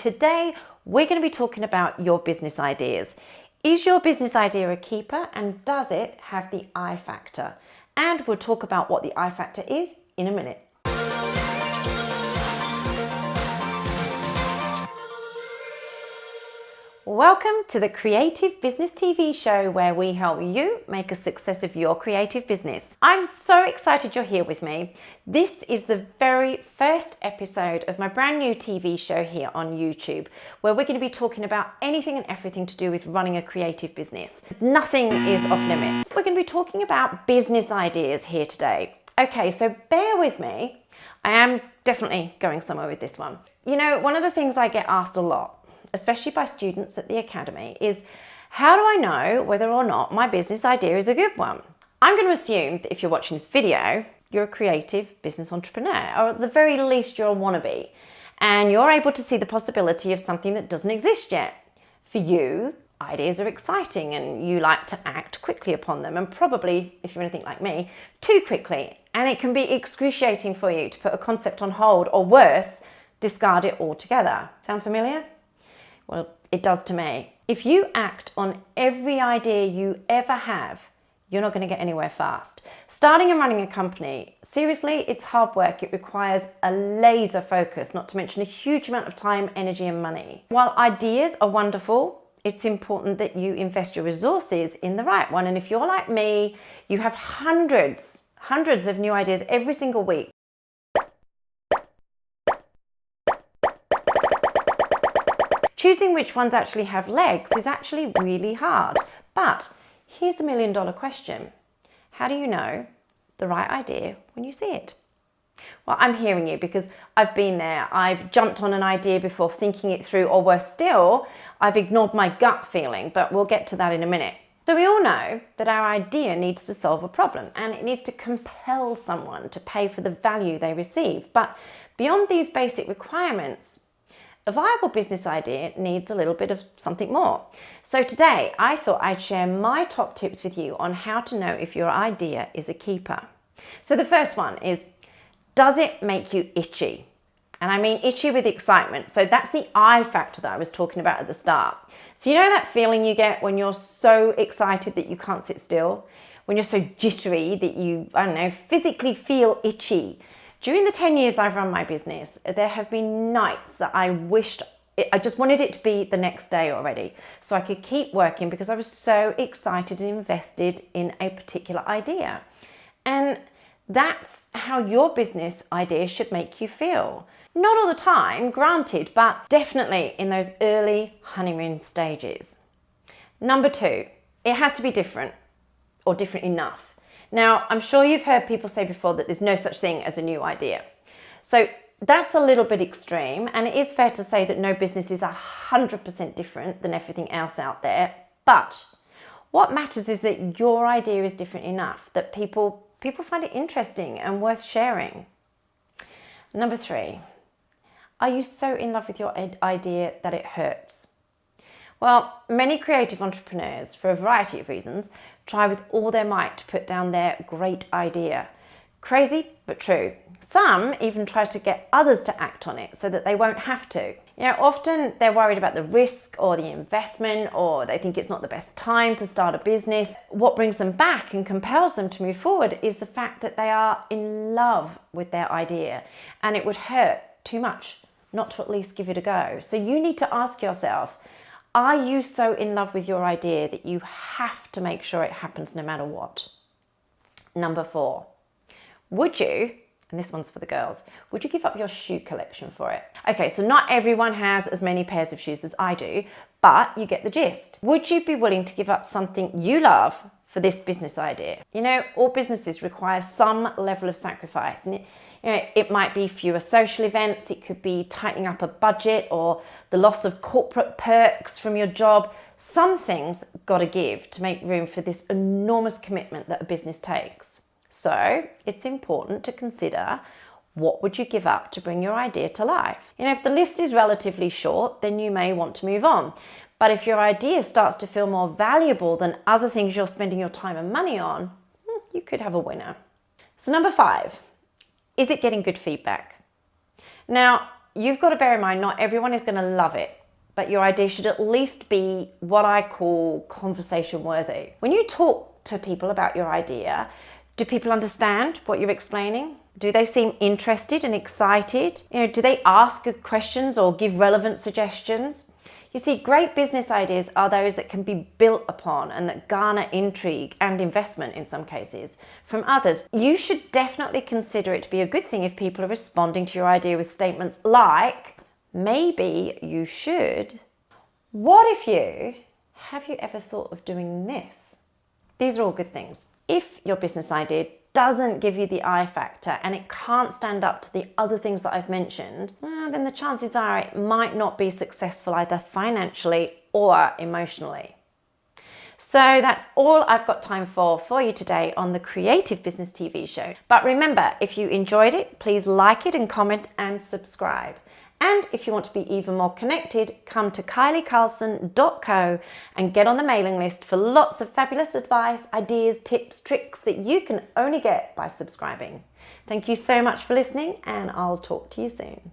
Today, we're going to be talking about your business ideas. Is your business idea a keeper, and does it have the I factor? And we'll talk about what the I factor is in a minute. Welcome to the Creative Business TV show, where we help you make a success of your creative business. I'm so excited you're here with me. This is the very first episode of my brand new TV show here on YouTube, where we're going to be talking about anything and everything to do with running a creative business. Nothing is off limits. We're going to be talking about business ideas here today. Okay, so bear with me. I am definitely going somewhere with this one. You know, one of the things I get asked a lot, especially by students at the Academy, is how do I know whether or not my business idea is a good one? I'm going to assume that if you're watching this video, you're a creative business entrepreneur, or at the very least you're a wannabe, and you're able to see the possibility of something that doesn't exist yet. For you, ideas are exciting and you like to act quickly upon them, and probably, if you're anything like me, too quickly. And it can be excruciating for you to put a concept on hold, or worse, discard it altogether. Sound familiar? Well, it does to me. If you act on every idea you ever have, you're not going to get anywhere fast. Starting and running a company, seriously, it's hard work. It requires a laser focus, not to mention a huge amount of time, energy, and money. While ideas are wonderful, it's important that you invest your resources in the right one. And if you're like me, you have hundreds of new ideas every single week. Choosing which ones actually have legs is actually really hard. But here's the million-dollar question. How do you know the right idea when you see it? Well, I'm hearing you, because I've been there. I've jumped on an idea before thinking it through, or worse still, I've ignored my gut feeling, but we'll get to that in a minute. So we all know that our idea needs to solve a problem, and it needs to compel someone to pay for the value they receive. But beyond these basic requirements, a viable business idea needs a little bit of something more. So today, I thought I'd share my top tips with you on how to know if your idea is a keeper. So the first one is, does it make you itchy? And I mean itchy with excitement. So that's the I factor that I was talking about at the start. So you know that feeling you get when you're so excited that you can't sit still? When you're so jittery that you, physically feel itchy? During the 10 years I've run my business, there have been nights that I just wanted it to be the next day already, so I could keep working, because I was so excited and invested in a particular idea. And that's how your business idea should make you feel. Not all the time, granted, but definitely in those early honeymoon stages. Number 2, it has to be different, or different enough. Now, I'm sure you've heard people say before that there's no such thing as a new idea. So that's a little bit extreme, and it is fair to say that no business is 100% different than everything else out there. But what matters is that your idea is different enough that people find it interesting and worth sharing. Number 3, are you so in love with your idea that it hurts? Well, many creative entrepreneurs, for a variety of reasons, try with all their might to put down their great idea. Crazy, but true. Some even try to get others to act on it so that they won't have to. You know, often they're worried about the risk or the investment, or they think it's not the best time to start a business. What brings them back and compels them to move forward is the fact that they are in love with their idea, and it would hurt too much not to at least give it a go. So you need to ask yourself, are you so in love with your idea that you have to make sure it happens no matter what? Number 4, would you, and this one's for the girls, would you give up your shoe collection for it? Okay, so not everyone has as many pairs of shoes as I do, but you get the gist. Would you be willing to give up something you love for this business idea? You know, all businesses require some level of sacrifice, and it might be fewer social events, it could be tightening up a budget, or the loss of corporate perks from your job. Some things got to give to make room for this enormous commitment that a business takes. So it's important to consider, what would you give up to bring your idea to life? You know, if the list is relatively short, then you may want to move on. But if your idea starts to feel more valuable than other things you're spending your time and money on, you could have a winner. So number 5, is it getting good feedback? Now, you've got to bear in mind, not everyone is going to love it, but your idea should at least be what I call conversation worthy. When you talk to people about your idea, do people understand what you're explaining? Do they seem interested and excited? Do they ask good questions or give relevant suggestions? You see, great business ideas are those that can be built upon and that garner intrigue and investment in some cases from others. You should definitely consider it to be a good thing if people are responding to your idea with statements like, maybe you should. What if you, have you ever thought of doing this? These are all good things. If your business idea doesn't give you the I factor and it can't stand up to the other things that I've mentioned, then the chances are it might not be successful either financially or emotionally. So that's all I've got time for you today on the Creative Business TV show. But remember, if you enjoyed it, please like it and comment and subscribe. And if you want to be even more connected, come to kyliecarlson.co and get on the mailing list for lots of fabulous advice, ideas, tips, tricks that you can only get by subscribing. Thank you so much for listening, and I'll talk to you soon.